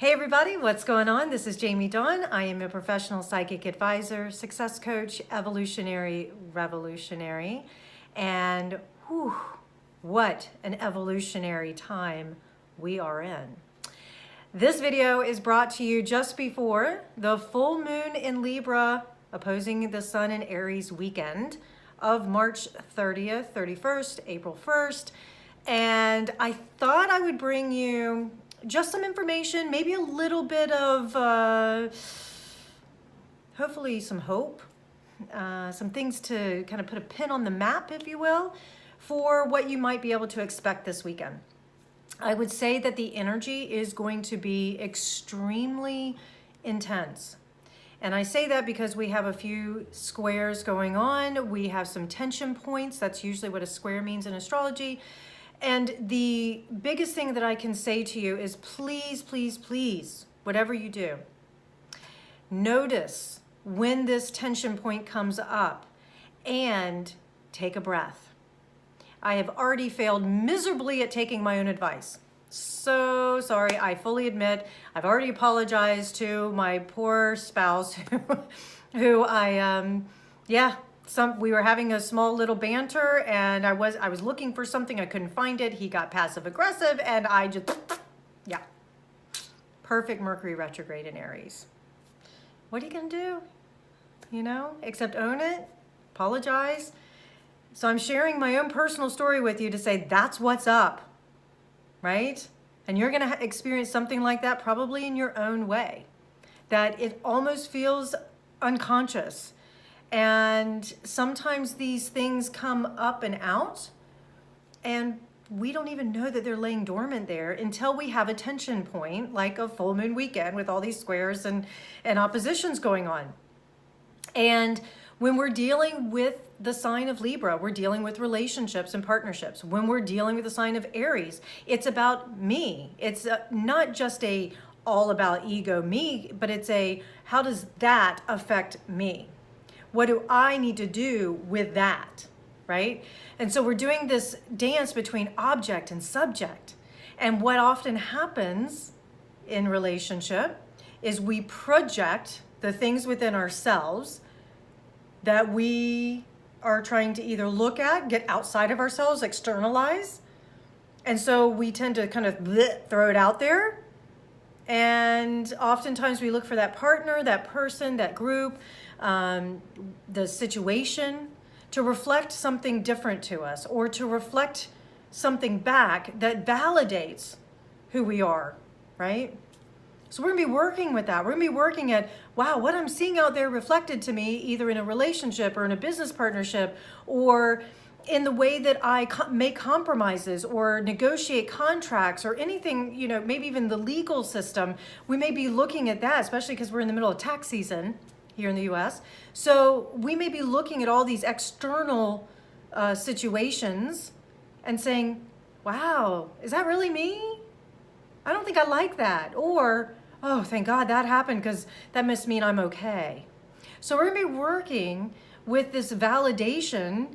Hey everybody, what's going on? This is Jamie Dawn. I am a professional psychic advisor, success coach, evolutionary, revolutionary, and whew, what an evolutionary time we are in. This video is brought to you just before the full moon in Libra opposing the sun in Aries weekend of March 30th, 31st, April 1st. And I thought I would bring you just some information, maybe a little bit of hopefully some hope, some things to kind of put a pin on the map, if you will, for what you might be able to expect this weekend. I would say that the energy is going to be extremely intense. And I say that because we have a few squares going on. We have some tension points. That's usually what a square means in astrology. And the biggest thing that I can say to you is please, please, please, whatever you do, notice when this tension point comes up and take a breath. I have already failed miserably at taking my own advice. So sorry, I fully admit. I've already apologized to my poor spouse who we were having a small little banter and I was looking for something, I couldn't find it. He got passive aggressive and I just, perfect Mercury retrograde in Aries. What are you gonna do? Except own it, apologize. So I'm sharing my own personal story with you to say that's what's up, right? And you're gonna experience something like that probably in your own way, that it almost feels unconscious. And sometimes these things come up and out and we don't even know that they're laying dormant there until we have a tension point like a full moon weekend with all these squares and oppositions going on. And when we're dealing with the sign of Libra, we're dealing with relationships and partnerships. When we're dealing with the sign of Aries, it's about me. It's not just all about ego me, but it's how does that affect me? What do I need to do with that, right? And so we're doing this dance between object and subject. And what often happens in relationship is we project the things within ourselves that we are trying to either look at, get outside of ourselves, externalize. And so we tend to kind of throw it out there. And oftentimes we look for that partner, that person, that group, the situation to reflect something different to us or to reflect something back that validates who we are, right? So we're gonna be working with that. We're gonna be working at, wow, what I'm seeing out there reflected to me, either in a relationship or in a business partnership, or in the way that I make compromises or negotiate contracts or anything, maybe even the legal system. We may be looking at that, especially because we're in the middle of tax season here in the US. So we may be looking at all these external situations and saying, wow, is that really me? I don't think I like that. Or, oh, thank God that happened because that must mean I'm okay. So we're gonna be working with this validation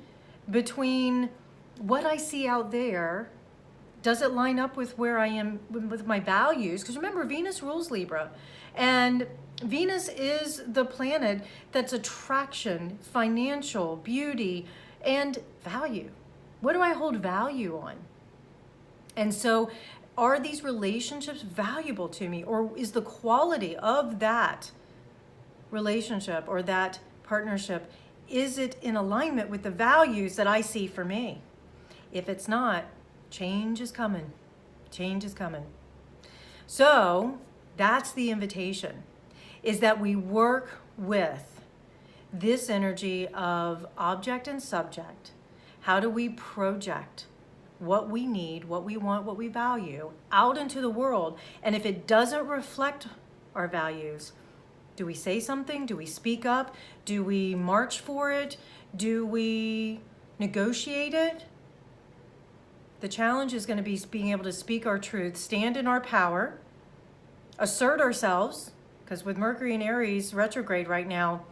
between what I see out there. Does it line up with where I am with my values? Because remember, Venus rules Libra. And Venus is the planet that's attraction, financial, beauty, and value. What do I hold value on? And so are these relationships valuable to me? Or is the quality of that relationship or that partnership, is it in alignment with the values that I see for me? If it's not, change is coming. Change is coming. So that's the invitation, is that we work with this energy of object and subject. How do we project what we need, what we want, what we value out into the world? And if it doesn't reflect our values, do we say something? Do we speak up? Do we march for it? Do we negotiate it? The challenge is going to be being able to speak our truth, stand in our power, assert ourselves, because with Mercury in Aries retrograde right now,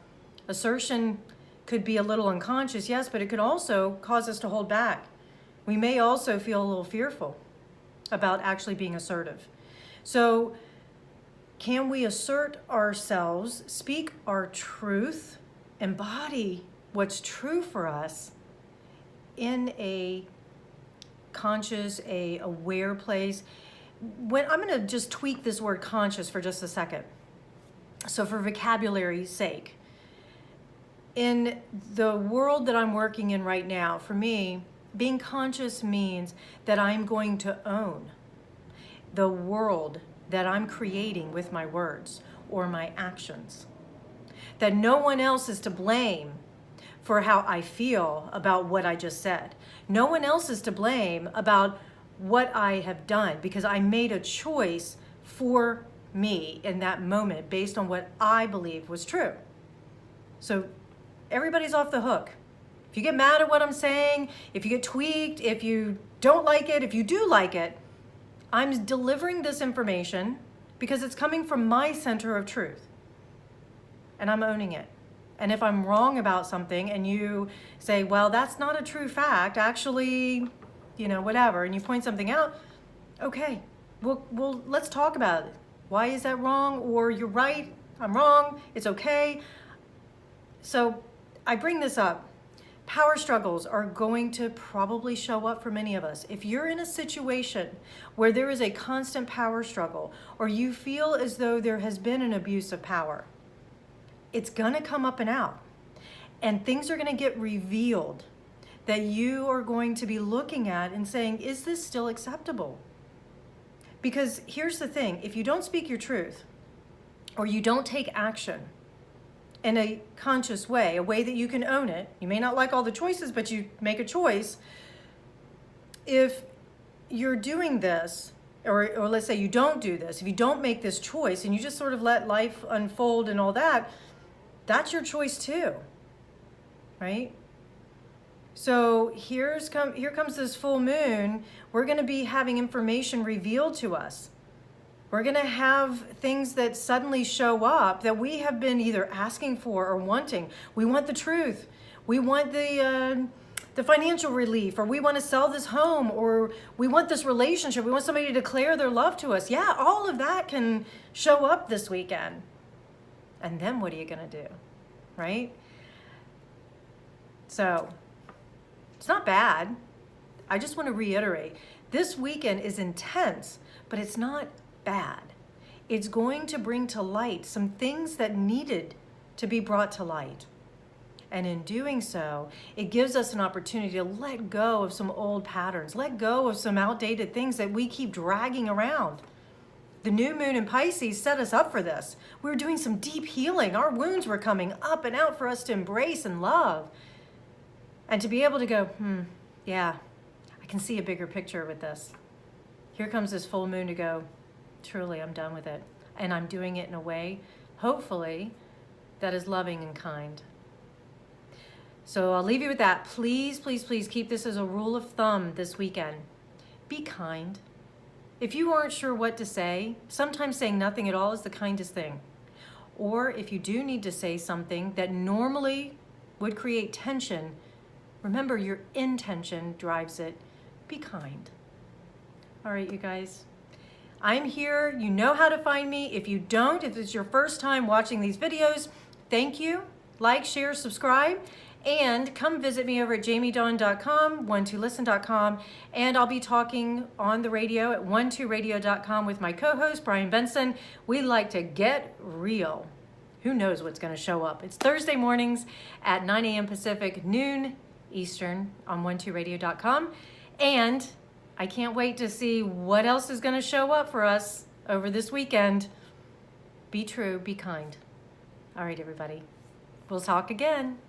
assertion could be a little unconscious, yes, but it could also cause us to hold back. We may also feel a little fearful about actually being assertive. So Can we assert ourselves, speak our truth, embody what's true for us in a conscious, a aware place? When I'm going to just tweak this word conscious for just a second. So for vocabulary's sake, in the world that I'm working in right now, for me, being conscious means that I'm going to own the world that I'm creating with my words or my actions. That no one else is to blame for how I feel about what I just said. No one else is to blame about what I have done, because I made a choice for me in that moment based on what I believe was true. So everybody's off the hook. If you get mad at what I'm saying, if you get tweaked, if you don't like it, if you do like it, I'm delivering this information because it's coming from my center of truth. And I'm owning it. And if I'm wrong about something and you say, well, that's not a true fact, actually, whatever, and you point something out, okay, well, let's talk about it. Why is that wrong? Or you're right, I'm wrong, it's okay. So I bring this up. Power struggles are going to probably show up for many of us. If you're in a situation where there is a constant power struggle, or you feel as though there has been an abuse of power, it's gonna come up and out. And things are gonna get revealed that you are going to be looking at and saying, is this still acceptable? Because here's the thing, if you don't speak your truth, or you don't take action in a conscious way, a way that you can own it, you may not like all the choices, but you make a choice. If you're doing this, or let's say you don't do this, if you don't make this choice and you just sort of let life unfold and all that, that's your choice too, right? So here comes this full moon. We're going to be having information revealed to us. We're going to have things that suddenly show up that we have been either asking for or wanting. We want the truth. We want the financial relief, or we want to sell this home, or we want this relationship. We want somebody to declare their love to us. Yeah, all of that can show up this weekend. And then what are you going to do, right? So it's not bad. I just want to reiterate, this weekend is intense, but it's not bad. It's going to bring to light some things that needed to be brought to light. And in doing so, it gives us an opportunity to let go of some old patterns, let go of some outdated things that we keep dragging around. The new moon in Pisces set us up for this. We were doing some deep healing. Our wounds were coming up and out for us to embrace and love. And to be able to go, yeah, I can see a bigger picture with this. Here comes this full moon to go, truly, I'm done with it. And I'm doing it in a way, hopefully, that is loving and kind. So I'll leave you with that. Please, please, please keep this as a rule of thumb this weekend. Be kind. If you aren't sure what to say, sometimes saying nothing at all is the kindest thing. Or if you do need to say something that normally would create tension, remember your intention drives it. Be kind. All right, you guys. I'm here. You know how to find me. If you don't, if it's your first time watching these videos, thank you. Like, share, subscribe. And come visit me over at jamiedawn.com, 12listen.com, and I'll be talking on the radio at 12radio.com with my co-host, Brian Benson. We like to get real. Who knows what's going to show up? It's Thursday mornings at 9 a.m. Pacific, noon Eastern on 12radio.com. And I can't wait to see what else is going to show up for us over this weekend. Be true, be kind. All right, everybody. We'll talk again.